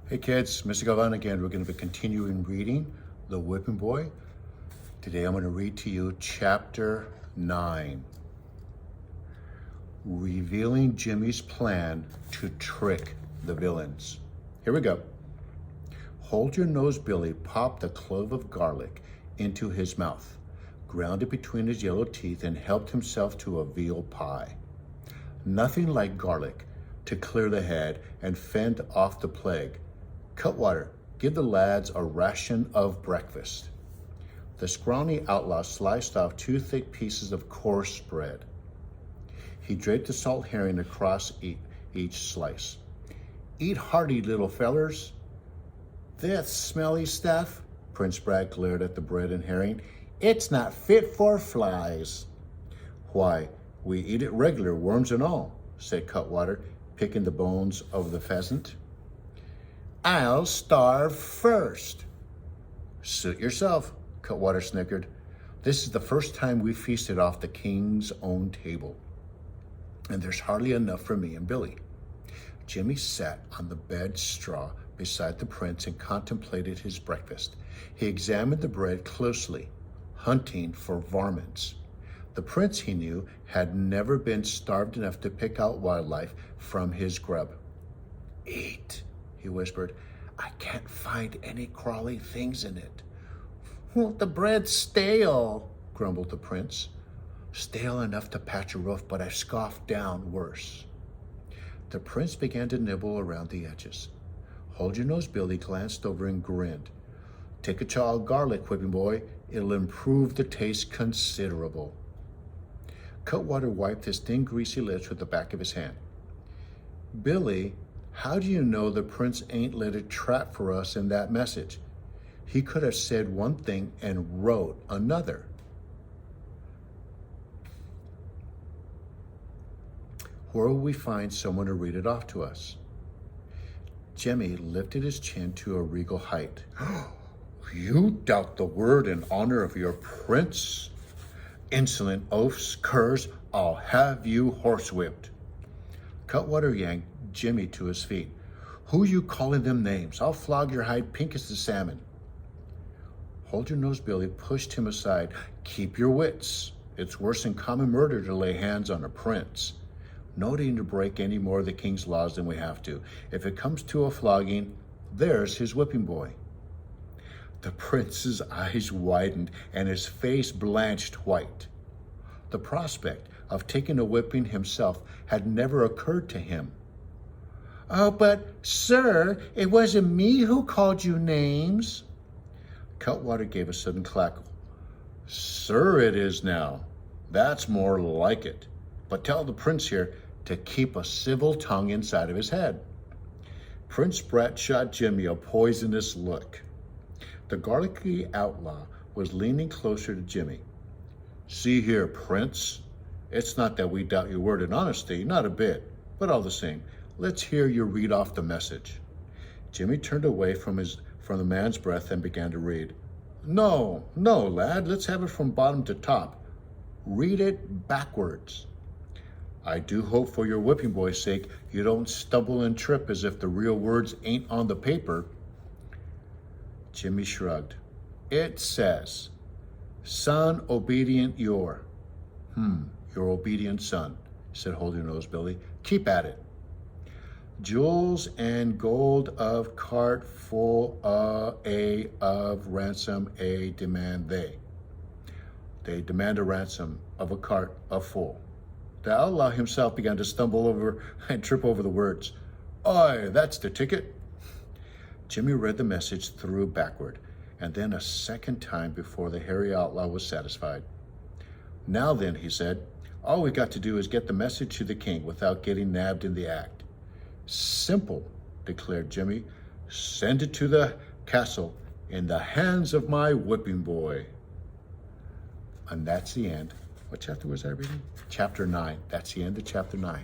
Hey kids, Mr. Galvan again. We're going to be continuing reading The Whipping Boy. Today I'm going to read to you chapter 9. Revealing Jimmy's plan to trick the villains. Here we go. Hold your nose, Billy popped a clove of garlic into his mouth, ground it between his yellow teeth, and helped himself to a veal pie. Nothing like garlic to clear the head and fend off the plague. Cutwater, give the lads a ration of breakfast. The scrawny outlaw sliced off 2 thick pieces of coarse bread. He draped the salt herring across each slice. Eat hearty, little fellers. This smelly stuff, Prince Brad glared at the bread and herring. It's not fit for flies. Why, we eat it regular, worms and all, said Cutwater, picking the bones of the pheasant. I'll starve first. Suit yourself, Cutwater snickered. This is the first time we feasted off the king's own table, and there's hardly enough for me and Billy. Jimmy sat on the bed straw beside the prince and contemplated his breakfast. He examined the bread closely, hunting for varmints. The prince, he knew, had never been starved enough to pick out wildlife from his grub. Eat, he whispered. I can't find any crawly things in it. Well, the bread's stale, grumbled the prince. Stale enough to patch a roof, but I scoffed down worse. The prince began to nibble around the edges. Hold your nose, Billy glanced over and grinned. Take a chaw of garlic, Whipping Boy. It'll improve the taste considerable. Cutwater wiped his thin, greasy lips with the back of his hand. Billy, how do you know the prince ain't lit a trap for us in that message? He could have said one thing and wrote another. Where will we find someone to read it off to us? Jimmy lifted his chin to a regal height. You doubt the word and honor of your prince? Insolent oafs, curs, I'll have you horsewhipped. Cutwater yanked Jimmy to his feet. Who you calling them names? I'll flog your hide pink as the salmon. Hold your nose, Billy pushed him aside. Keep your wits. It's worse than common murder to lay hands on a prince. No need to break any more of the king's laws than we have to. If it comes to a flogging, there's his whipping boy. The prince's eyes widened and his face blanched white. The prospect of taking a whipping himself had never occurred to him. Oh, but, sir, it wasn't me who called you names. Cutwater gave a sudden cackle. Sir, it is now. That's more like it. But tell the prince here to keep a civil tongue inside of his head. Prince Brett shot Jimmy a poisonous look. The garlicky outlaw was leaning closer to Jimmy. See here, Prince. It's not that we doubt your word and honesty, not a bit, but all the same, let's hear you read off the message. Jimmy turned away from the man's breath and began to read. No, lad, let's have it from bottom to top. Read it backwards. I do hope for your whipping boy's sake you don't stumble and trip as if the real words ain't on the paper. Jimmy shrugged. It says, son obedient your. Your obedient son, said Hold Your Nose, Billy. Keep at it. Jewels and gold of cart full of ransom demand they. They demand a ransom of a cart of full. The outlaw himself began to stumble over and trip over the words. Aye, that's the ticket. Jimmy read the message through backward, and then a second time before the hairy outlaw was satisfied. Now then, he said, all we got to do is get the message to the king without getting nabbed in the act. Simple, declared Jimmy. Send it to the castle in the hands of my whipping boy. And that's the end. What chapter was I reading? Chapter 9. That's the end of chapter 9.